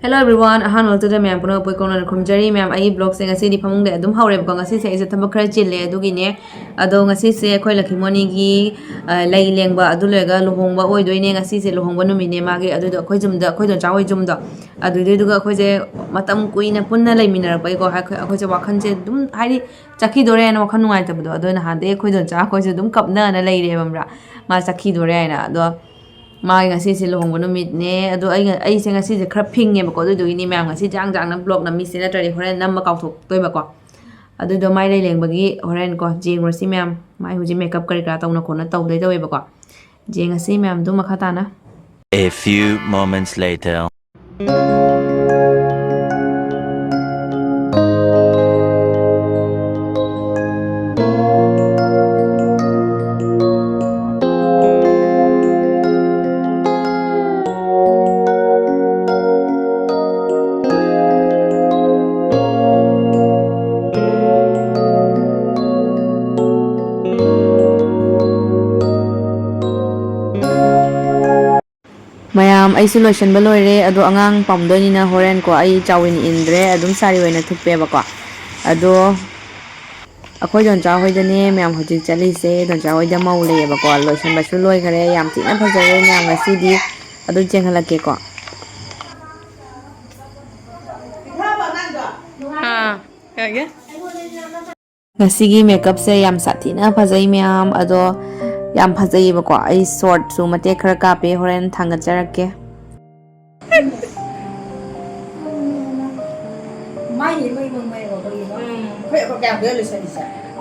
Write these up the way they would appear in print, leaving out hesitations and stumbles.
Hello everyone, ahan wal today ma'am puno poi kono khumjari ma'am ai blog se ngasi di phamung de adum haure ba ngasi se ise thamba khara chille adugi ne ado ngasi se khoi Lakhimoni gi lai lengba adu lega luhongba oi doine ngasi se luhongba numi ne mage adu do khoi jumda khoi don chawai jumda adu de duga khoi je matam kuina punna lai minar pai ko khoi je wakhan je dum hairi chakhi dore na wakhan nungai tabdo ado na hande khoi don cha khoi je dum kapna na lai re bamra ma chakhi dore na ado mai ngasi se lohong no mit ne ado ai se ngasi je khra phing nge ba ko do ni ma'am ngasi jang jang na blog na mi se na tari horen nam ma kaw thok toi ba ko ado do mai lai leng ba gi horen ko jeng ro si ma'am mai hu ji makeup kari ka taw na ko na taw dai doi ba ko jeng ngasi ma'am du makha ta na. A few moments later. Mayam ai solution ba loire ado angang pamdoni na horen ko ai chawin indre adum sari wena thukpe ba ko ado akhoi don cha hoi dane mayam hojik chali se don cha hoi da mau le ba ko lotion ba su loi khare yam ti na phajare mayam ngasi di ado jenghala ke ko ha kage ngasi gi makeup se yam sathi na phajai mayam ado yam phajai ba ko ai short su mate khara ka pe horen thanga charake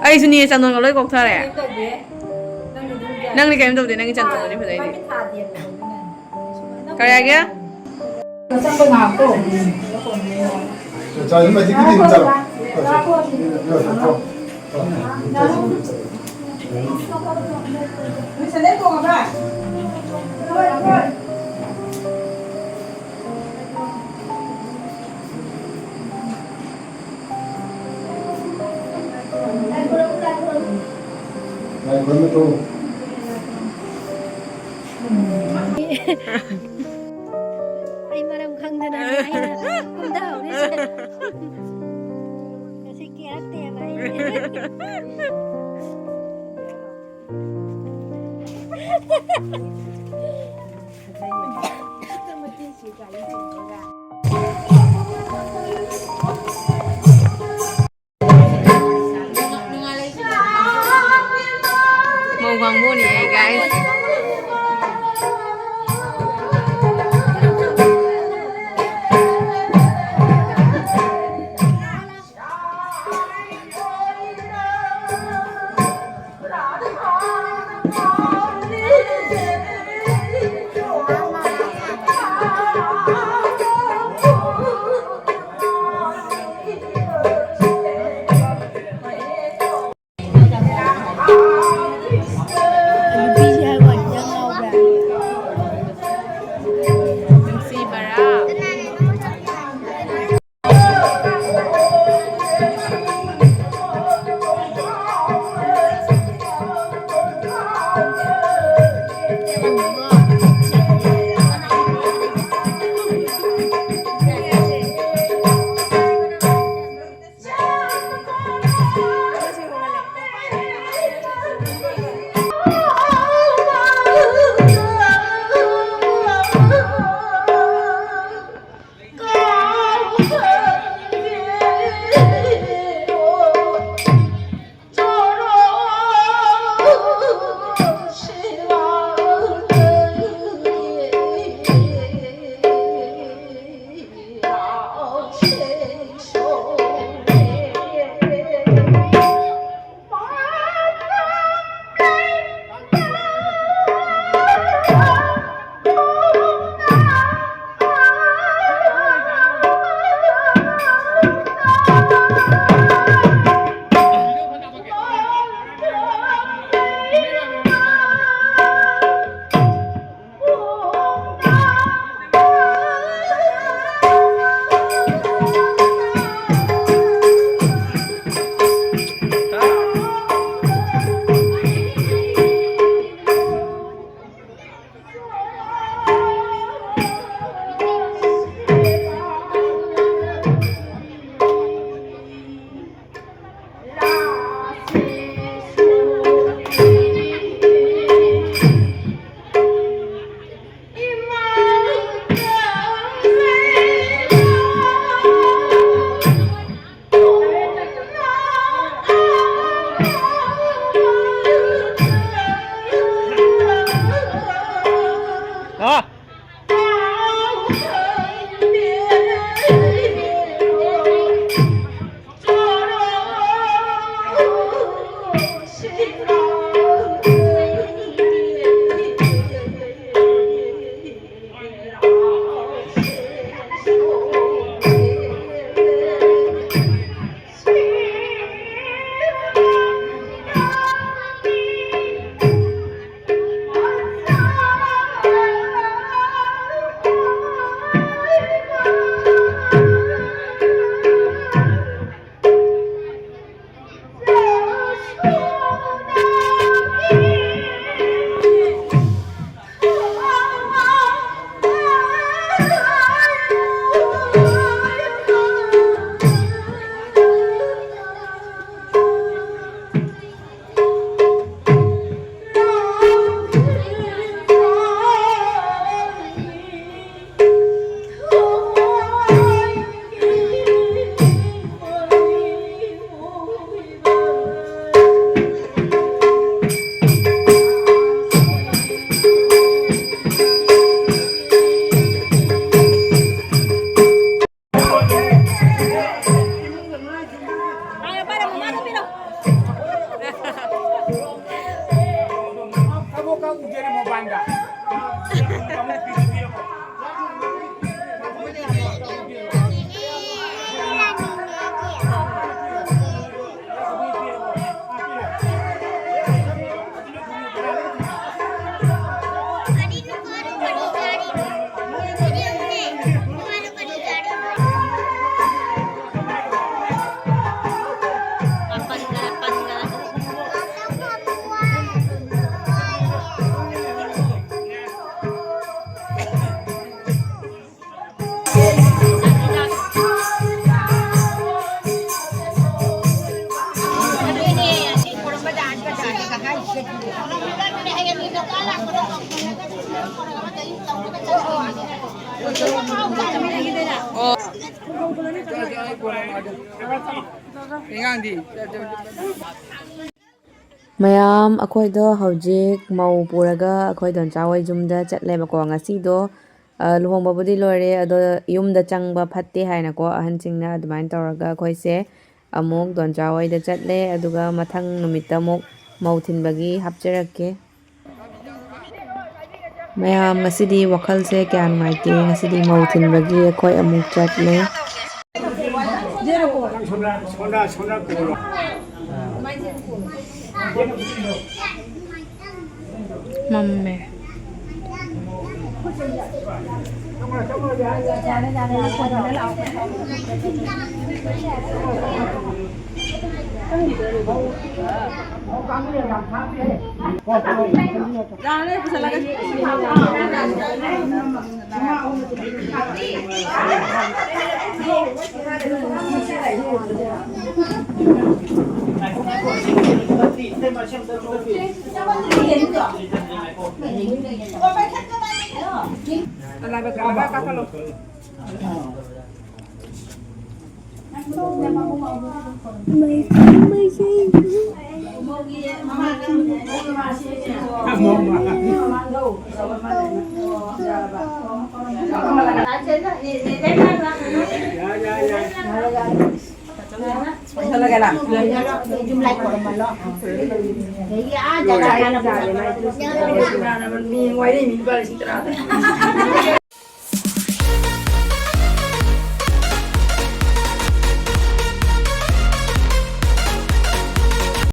ai suni chandon ga loi kok thare nang ni kaim dode nang chandon ni phajai ni kaya gya 자, 이마 지금 있잖아. 그러면 또 Ay marang kang na nanay na. Kung daw, kasi kaya tema mau ganggu nih guys. ꯃꯌꯥꯝ ꯑꯩꯈꯣꯏꯗꯣ ꯍꯧꯖꯤꯛ ꯃꯧ ꯄꯨꯔꯒ ꯑꯩꯈꯣꯏ ꯗꯣꯟꯆꯥ ꯍꯣꯏ ꯌꯨꯝꯗ ꯆꯠꯂꯦꯕꯀꯣ ꯉꯁꯤꯗꯣ ꯂꯨꯍꯣꯡꯕꯕꯨꯗꯤ ꯂꯣꯏꯔꯦ ꯑꯗꯣ ꯌꯨꯝꯗ ꯆꯪꯕ ꯐꯠꯇꯦ ꯍꯥꯏꯅꯀꯣ ꯑꯍꯟꯁꯤꯡꯅ ꯑꯗꯨꯃꯥꯏꯅ ꯇꯧꯔꯒ ꯑꯩꯈꯣꯏꯁꯦ ꯑꯃꯨꯛ ꯗꯣꯟꯆꯥ ꯍꯣꯏꯗ ꯆꯠꯂꯦ ꯑꯗꯨꯒ ꯃꯊꯪ ꯅꯨꯃꯤꯠꯇ ꯑꯃꯨꯛ ꯃꯧ ꯊꯤꯟꯕꯒꯤ ꯍꯥꯞꯆꯔꯛꯀꯦ ꯃꯌꯥꯝ ꯉꯁꯤꯗꯤ ꯋꯥꯈꯜꯁꯦ ꯀꯌꯥ ꯅꯨꯡꯉꯥꯏꯇꯦ ꯉꯁꯤꯗꯤ ꯃꯧ ꯊꯤꯟꯕꯒꯤ ꯑꯩꯈꯣꯏ ꯑꯃꯨꯛ ꯆꯠꯂꯦ ꯃꯝꯃꯦ